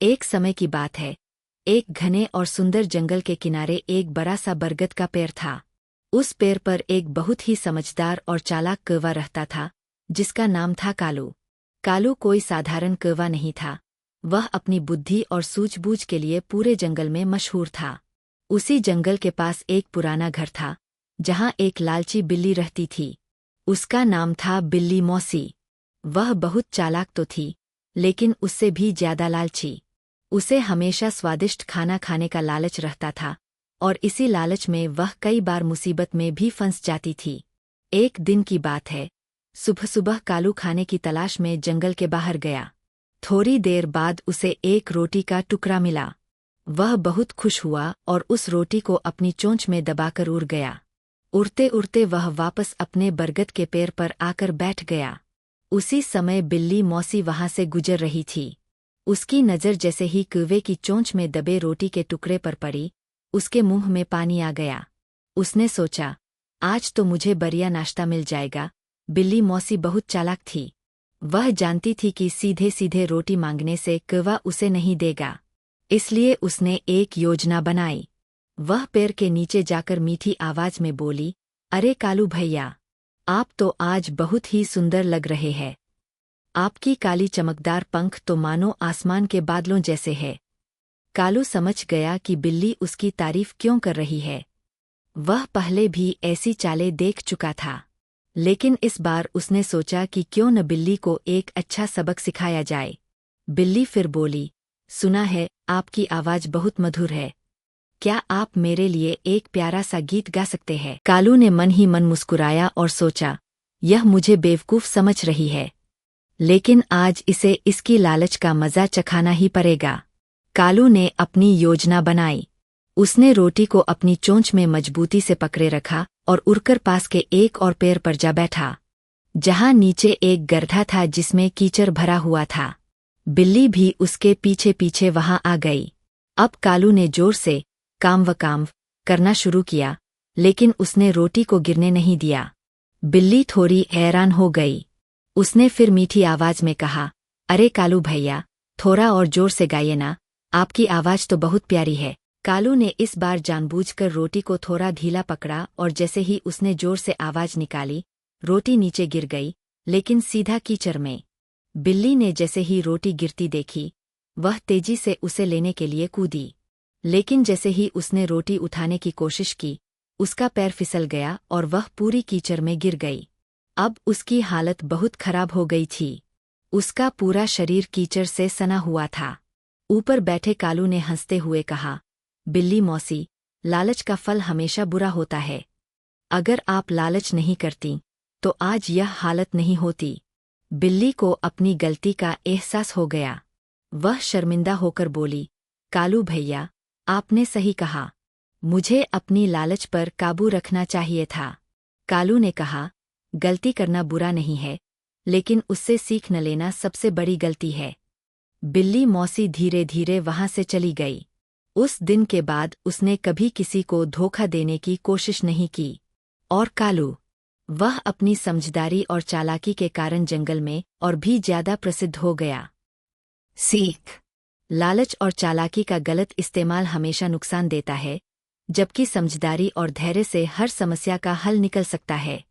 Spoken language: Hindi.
एक समय की बात है। एक घने और सुंदर जंगल के किनारे एक बड़ा सा बरगद का पेड़ था। उस पेड़ पर एक बहुत ही समझदार और चालाक कौवा रहता था, जिसका नाम था कालू। कालू कोई साधारण कौवा नहीं था। वह अपनी बुद्धि और सूझबूझ के लिए पूरे जंगल में मशहूर था। उसी जंगल के पास एक पुराना घर था, जहां एक लालची बिल्ली रहती थी। उसका नाम था बिल्ली मौसी। वह बहुत चालाक तो थी, लेकिन उससे भी ज्यादा लालची। उसे हमेशा स्वादिष्ट खाना खाने का लालच रहता था, और इसी लालच में वह कई बार मुसीबत में भी फंस जाती थी। एक दिन की बात है। सुबह सुबह कालू खाने की तलाश में जंगल के बाहर गया। थोड़ी देर बाद उसे एक रोटी का टुकड़ा मिला। वह बहुत खुश हुआ और उस रोटी को अपनी चोंच में दबाकर उड़ गया। उड़ते उड़ते वह वापस अपने बरगद के पेड़ पर आकर बैठ गया। उसी समय बिल्ली मौसी वहां से गुजर रही थी। उसकी नज़र जैसे ही कौवे की चोंच में दबे रोटी के टुकड़े पर पड़ी, उसके मुंह में पानी आ गया। उसने सोचा, आज तो मुझे बढ़िया नाश्ता मिल जाएगा। बिल्ली मौसी बहुत चालाक थी। वह जानती थी कि सीधे सीधे रोटी मांगने से कौवा उसे नहीं देगा। इसलिए उसने एक योजना बनाई। वह पेड़ के नीचे जाकर मीठी आवाज में बोली, अरे कालू भैया, आप तो आज बहुत ही सुंदर लग रहे हैं। आपकी काली चमकदार पंख तो मानो आसमान के बादलों जैसे है। कालू समझ गया कि बिल्ली उसकी तारीफ क्यों कर रही है। वह पहले भी ऐसी चालें देख चुका था, लेकिन इस बार उसने सोचा कि क्यों न बिल्ली को एक अच्छा सबक सिखाया जाए। बिल्ली फिर बोली, सुना है आपकी आवाज बहुत मधुर है। क्या आप मेरे लिए एक प्यारा सा गीत गा सकते हैं? कालू ने मन ही मन मुस्कुराया और सोचा, यह मुझे बेवकूफ समझ रही है, लेकिन आज इसे इसकी लालच का मजा चखाना ही पड़ेगा। कालू ने अपनी योजना बनाई। उसने रोटी को अपनी चोंच में मजबूती से पकड़े रखा और उड़कर पास के एक और पेड़ पर जा बैठा, जहां नीचे एक गड्ढा था जिसमें कीचड़ भरा हुआ था। बिल्ली भी उसके पीछे पीछे वहां आ गई। अब कालू ने जोर से काम करना शुरू किया, लेकिन उसने रोटी को गिरने नहीं दिया। बिल्ली थोड़ी हैरान हो गई। उसने फिर मीठी आवाज में कहा, अरे कालू भैया, थोड़ा और जोर से गाइए ना, आपकी आवाज तो बहुत प्यारी है। कालू ने इस बार जानबूझकर रोटी को थोड़ा ढीला पकड़ा और जैसे ही उसने जोर से आवाज निकाली, रोटी नीचे गिर गई, लेकिन सीधा कीचड़ में। बिल्ली ने जैसे ही रोटी गिरती देखी, वह तेजी से उसे लेने के लिए कूदी, लेकिन जैसे ही उसने रोटी उठाने की कोशिश की, उसका पैर फिसल गया और वह पूरी कीचड़ में गिर गई। अब उसकी हालत बहुत खराब हो गई थी। उसका पूरा शरीर कीचड़ से सना हुआ था। ऊपर बैठे कालू ने हंसते हुए कहा, बिल्ली मौसी, लालच का फल हमेशा बुरा होता है। अगर आप लालच नहीं करती, तो आज यह हालत नहीं होती। बिल्ली को अपनी गलती का एहसास हो गया। वह शर्मिंदा होकर बोली, कालू भैया, आपने सही कहा। मुझे अपनी लालच पर काबू रखना चाहिए था। कालू ने कहा, गलती करना बुरा नहीं है, लेकिन उससे सीख न लेना सबसे बड़ी गलती है। बिल्ली मौसी धीरे धीरे वहां से चली गई। उस दिन के बाद उसने कभी किसी को धोखा देने की कोशिश नहीं की। और कालू, वह अपनी समझदारी और चालाकी के कारण जंगल में और भी ज्यादा प्रसिद्ध हो गया। सीख: लालच और चालाकी का गलत इस्तेमाल हमेशा नुकसान देता है, जबकि समझदारी और धैर्य से हर समस्या का हल निकल सकता है।